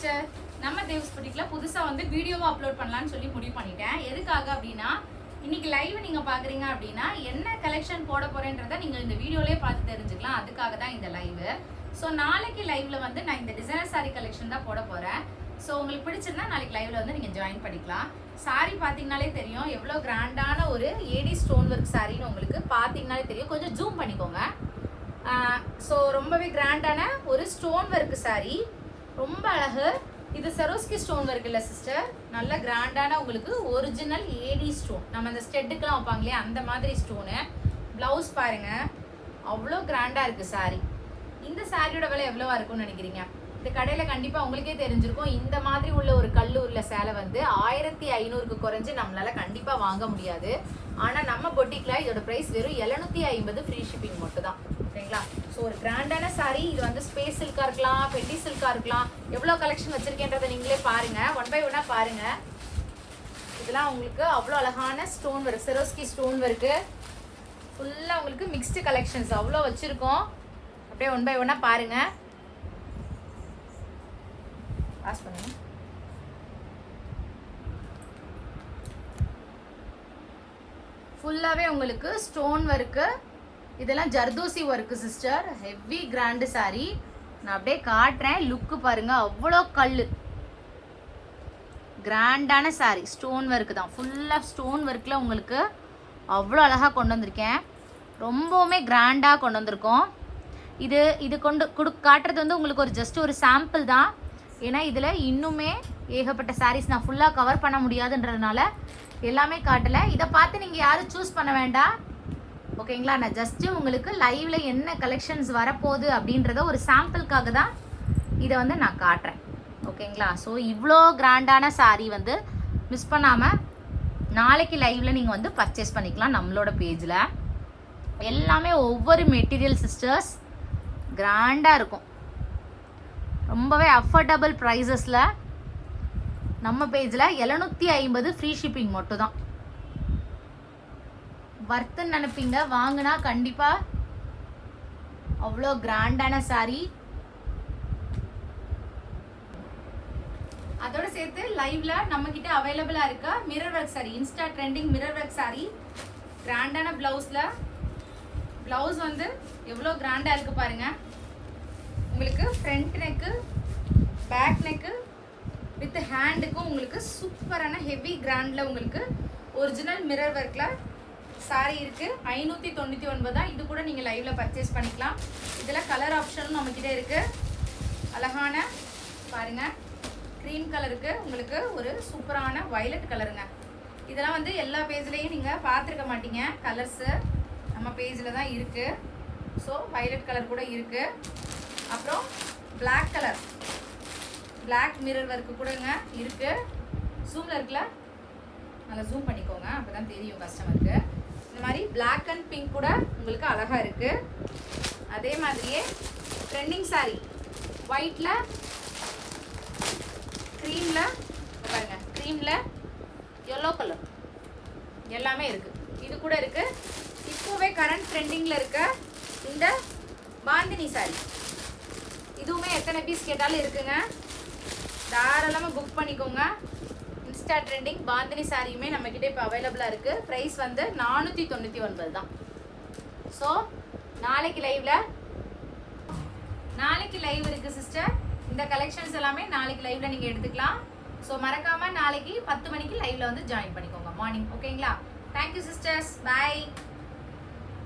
Sister. நம்ம தேவ்ஸ் புட்டிக்ல புதுசா வந்து வீடியோவா அப்லோட் பண்ணலாம்னு சொல்லி முடிவு பண்ணிட்டேன். எதுக்காக அப்படின்னா இன்னைக்கு லைவ் நீங்க பாக்குறீங்க அப்படின்னா என்ன கலெக்ஷன் போட போறேன்றதை நீங்க இந்த வீடியோலயே பார்த்து தெரிஞ்சுக்கலாம். அதுக்காக தான் இந்த லைவ். ஸோ நாளைக்கு லைவ்ல வந்து நான் இந்த டிசைனர் சாரி கலெக்ஷன் தான் போட போறேன். ஸோ உங்களுக்கு பிடிச்சிருந்தா நாளைக்கு லைவ்ல வந்து நீங்க ஜாயின் பண்ணிக்கலாம். சாரி பார்த்தீங்கனாலே தெரியும் எவ்வளோ கிராண்டான ஒரு ஏடி ஸ்டோன் ஒர்க் சாரின்னு உங்களுக்கு பார்த்தீங்கனாலே தெரியும். கொஞ்சம் ஜூம் பண்ணிக்கோங்க. ஸோ ரொம்பவே கிராண்டான ஒரு ஸ்டோன் ஒர்க் சாரி, ரொம்ப அழகு. இது சரோஸ்கி ஸ்டோன் ஒர்க் இல்லை சிஸ்டர், நல்ல கிராண்டான உங்களுக்கு ஒரிஜினல் ஏடி ஸ்டோன். நம்ம இந்த ஸ்டெட்டுக்கெலாம் வைப்பாங்க இல்லையா, அந்த மாதிரி ஸ்டோனு. ப்ளவுஸ் பாருங்க, அவ்வளோ கிராண்டாக இருக்குது சாரி. இந்த சாரியோட விலை எவ்வளோவா இருக்கும்னு நினைக்கிறீங்க? இந்த கடையில் கண்டிப்பாக உங்களுக்கே தெரிஞ்சிருக்கும். இந்த மாதிரி உள்ள ஒரு கல் உள்ள சேலை வந்து 1500க்கு குறைஞ்சு நம்மளால கண்டிப்பாக வாங்க முடியாது. ஆனால் நம்ம பொட்டிக்கில் இதோட ப்ரைஸ் வெறும் 750 ஃப்ரீ ஷிப்பிங் மட்டும் தான். ஓகேங்களா? ஸோ ஒரு கிராண்டான சாரி. இது வந்து ஸ்பேஸ் சில்காக இருக்கலாம், பெட்டி சில்காக இருக்கலாம். எவ்வளோ கலெக்ஷன் வச்சுருக்கேன்றதை நீங்களே பாருங்கள், ஒன் பை ஒன்னாக பாருங்கள். இதெல்லாம் உங்களுக்கு அவ்வளோ அழகான stone work, Swarovski stone work. ஃபுல்லாக உங்களுக்கு மிக்ஸ்டு கலெக்ஷன்ஸ் அவ்வளோ வச்சுருக்கோம். அப்படியே ஒன் பை ஒன்னாக பாருங்கள். பாஸ் பண்ணுங்க. ஃபுல்லாகவே உங்களுக்கு ஸ்டோன் ஒர்க்கு. இதெல்லாம் zardozi work sister, heavy grand sari. நான் அப்படியே காட்டுறேன், லுக்கு பாருங்க, அவ்வளோ கல் கிராண்டான சாரி. ஸ்டோன் ஒர்க்கு தான், ஃபுல்லாக ஸ்டோன் ஒர்க்கில் உங்களுக்கு அவ்வளோ அழகாக கொண்டு வந்திருக்கேன். ரொம்பவுமே கிராண்டாக கொண்டு வந்திருக்கோம். இது காட்டுறது வந்து உங்களுக்கு ஒரு ஜஸ்ட் ஒரு சாம்பிள் தான். ஏன்னா இதில் இன்னுமே ஏகப்பட்ட சாரீஸ் நான் ஃபுல்லாக கவர் பண்ண முடியாதுன்றதுனால எல்லாமே காட்டலை. இதை பார்த்து நீங்கள் யாரும் சூஸ் பண்ண வேண்டாம். ஓகேங்களா? நான் ஜஸ்ட்டு உங்களுக்கு லைவ்ல என்ன கலெக்ஷன்ஸ் வரப்போகுது அப்படின்றத ஒரு சாம்பிளுக்காக தான் இதை வந்து நான் காட்டுறேன். ஓகேங்களா? ஸோ இவ்வளோ கிராண்டான சாரீ வந்து மிஸ் பண்ணாமல் நாளைக்கு லைவ்ல நீங்கள் வந்து பர்ச்சேஸ் பண்ணிக்கலாம் நம்மளோட பேஜில். எல்லாமே ஒவ்வொரு மெட்டீரியல் சிஸ்டர்ஸ் கிராண்டாக இருக்கும். ரொம்பவே அஃபோர்டபுள் ப்ரைஸஸில் நம்ம பேஜில் 750 ஃப்ரீ ஷிப்பிங் மட்டும் தான். வர்த்துன்னு நினைப்பீங்க, வாங்கினா கண்டிப்பாக அவ்வளோ கிராண்டான சாரி. அதோட சேர்த்து லைவ்ல நம்ம கிட்ட அவைலபிளா இருக்க mirror work sari, insta trending mirror work sari, கிராண்டான பிளவுஸ்ல. பிளவுஸ் வந்து எவ்வளோ கிராண்டா இருக்கு பாருங்க. உங்களுக்கு front neck, back neck with ஹேண்டுக்கும் உங்களுக்கு சூப்பரான ஹெவி கிராண்டில் உங்களுக்கு ஒரிஜினல் மிரர் ஒர்க்கில் சாரி இருக்குது. 599 தான். இது கூட நீங்கள் லைவில் பர்ச்சேஸ் பண்ணிக்கலாம். இதில் கலர் ஆப்ஷனும் நம்மக்கிட்ட இருக்குது. அழகான பாருங்கள், க்ரீம் கலருக்கு உங்களுக்கு ஒரு சூப்பரான வயலட் கலருங்க. இதெல்லாம் வந்து எல்லா பேஜ்லேயும் நீங்கள் பார்த்துருக்க மாட்டீங்க. கலர்ஸு நம்ம பேஜில் தான் இருக்குது. ஸோ வயலட் கலர் கூட இருக்குது. அப்புறம் black colour, black mirror work கூடங்க இருக்குது. ஜூமில் இருக்குல்ல, நல்லா ஜூம் பண்ணிக்கோங்க, அப்போ தான் தெரியும் கஸ்டமருக்கு. இந்த மாதிரி பிளாக் அண்ட் பிங்க் கூட உங்களுக்கு அழகாக இருக்குது. அதே மாதிரியே ட்ரெண்டிங் சாரீ ஒயிட்டில், க்ரீமில் பாருங்க, க்ரீமில் எல்லோ கலர் எல்லாமே இருக்குது. இது கூட இருக்குது. இப்போவே கரண்ட் ட்ரெண்டிங்கில் இருக்க இந்த பாந்தினி சாரீ, இதுவுமே எத்தனை பீஸ் கேட்டாலும் இருக்குங்க. தாராளமாக புக் பண்ணிக்கோங்க. இன்ஸ்டா ட்ரெண்டிங் பாந்தினி சாரியுமே நம்மக்கிட்ட இப்போ அவைலபிளாக இருக்குது. ப்ரைஸ் வந்து 499 தான். ஸோ நாளைக்கு லைவ் இருக்குது சிஸ்டர். இந்த கலெக்ஷன்ஸ் எல்லாமே நாளைக்கு லைவில் நீங்கள் எடுத்துக்கலாம். ஸோ மறக்காமல் நாளைக்கு 10 மணிக்கு லைவில் வந்து ஜாயின் பண்ணிக்கோங்க மார்னிங். ஓகேங்களா? தேங்க்யூ சிஸ்டர்ஸ், பாய்.